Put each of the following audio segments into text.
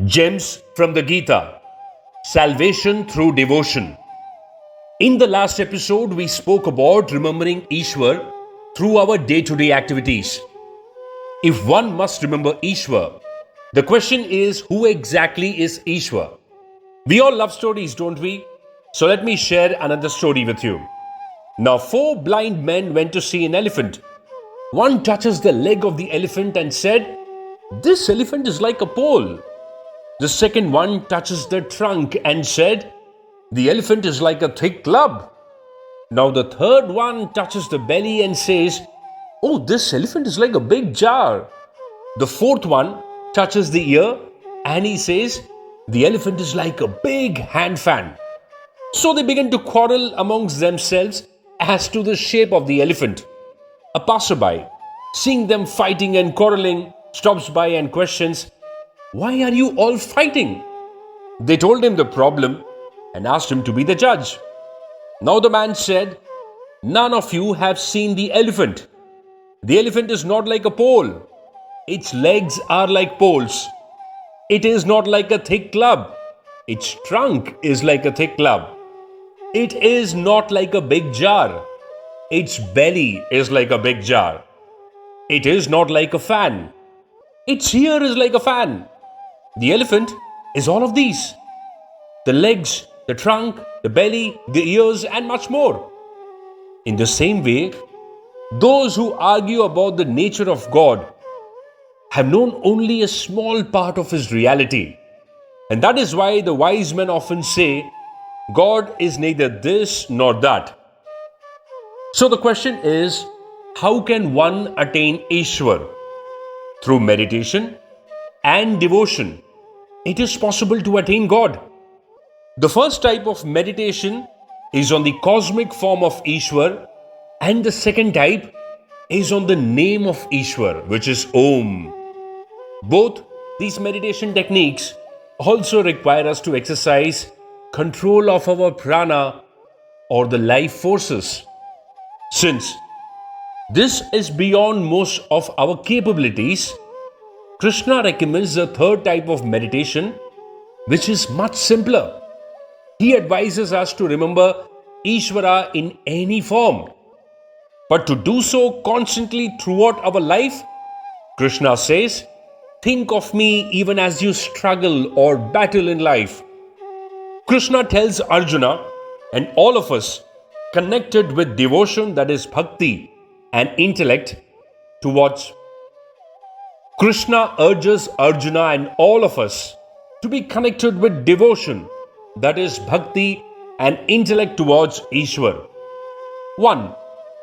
Gems from the Gita. Salvation through devotion. In the last episode, we spoke about remembering Ishwar through our day-to-day activities. If one must remember Ishwar, the question is, who exactly is Ishwar? We all love stories, don't we? So let me share another story with you. Now, four blind men went to see an elephant. One touches the leg of the elephant and said, "This elephant is like a pole." The second one touches the trunk and said, "The elephant is like a thick club." Now the third one touches the belly and says, "Oh, this elephant is like a big jar." The fourth one touches the ear and he says, "The elephant is like a big hand fan." So they began to quarrel amongst themselves as to the shape of the elephant. A passerby, seeing them fighting and quarreling, stops by and questions, "Why are you all fighting?" They told him the problem and asked him to be the judge. Now the man said, "None of you have seen the elephant. The elephant is not like a pole. Its legs are like poles. It is not like a thick club. Its trunk is like a thick club. It is not like a big jar. Its belly is like a big jar. It is not like a fan. Its ear is like a fan." The elephant is all of these: the legs, the trunk, the belly, the ears, and much more. In the same way, those who argue about the nature of God have known only a small part of His reality. And that is why the wise men often say, God is neither this nor that. So the question is, how can one attain Ishwar? Through meditation and devotion, it is possible to attain God. The first type of meditation is on the cosmic form of Ishwar, and the second type is on the name of Ishwar, which is Om. Both these meditation techniques also require us to exercise control of our prana or the life forces. Since this is beyond most of our capabilities, Krishna recommends the third type of meditation, which is much simpler. He advises us to remember Ishvara in any form, but to do so constantly throughout our life. Krishna says, "Think of me even as you struggle or battle in life." Krishna tells Arjuna and all of us connected with devotion, that is bhakti, and intellect towards Krishna urges Arjuna and all of us to be connected with devotion, that is bhakti, and intellect towards Ishwar. One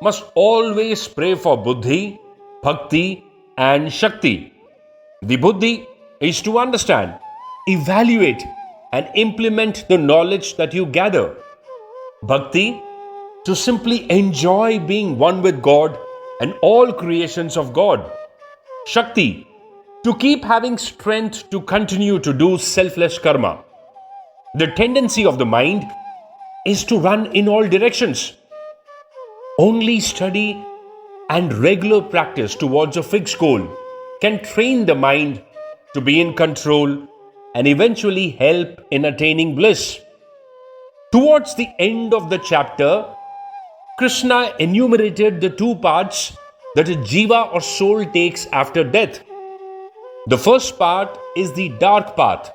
must always pray for buddhi, bhakti, and shakti. The buddhi is to understand, evaluate, and implement the knowledge that you gather. Bhakti, to simply enjoy being one with God and all creations of God. Shakti, to keep having strength to continue to do selfless karma. The tendency of the mind is to run in all directions. Only study and regular practice towards a fixed goal can train the mind to be in control and eventually help in attaining bliss. Towards the end of the chapter, Krishna enumerated the two paths that a jiva or soul takes after death. The first path is the dark path.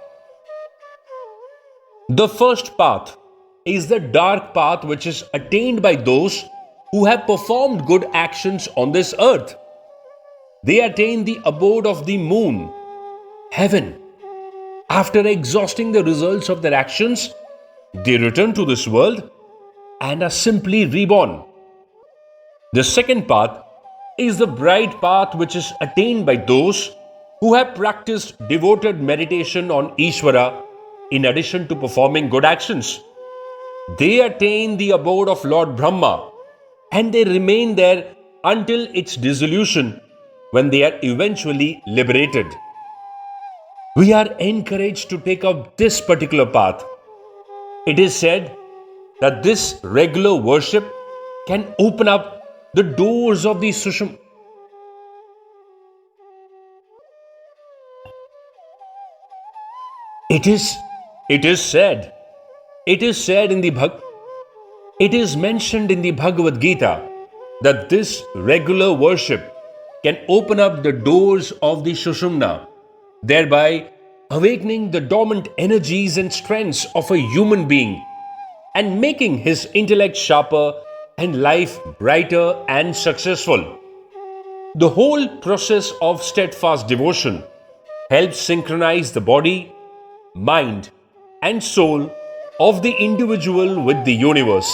The first path is the dark path which is attained by those who have performed good actions on this earth. They attain the abode of the moon, heaven. After exhausting the results of their actions, they return to this world and are simply reborn. The second path is the bright path which is attained by those who have practiced devoted meditation on Ishvara in addition to performing good actions. They attain the abode of Lord Brahma and they remain there until its dissolution, when they are eventually liberated. We are encouraged to take up this particular path. It is said that this regular worship can open up the doors of the Sushum. It is, it is said, it is said in the it is mentioned in the Bhagavad Gita that this regular worship can open up the doors of the Sushumna, thereby awakening the dormant energies and strengths of a human being and making his intellect sharper and life brighter and successful. The whole process of steadfast devotion helps synchronize the body, mind, and soul of the individual with the universe.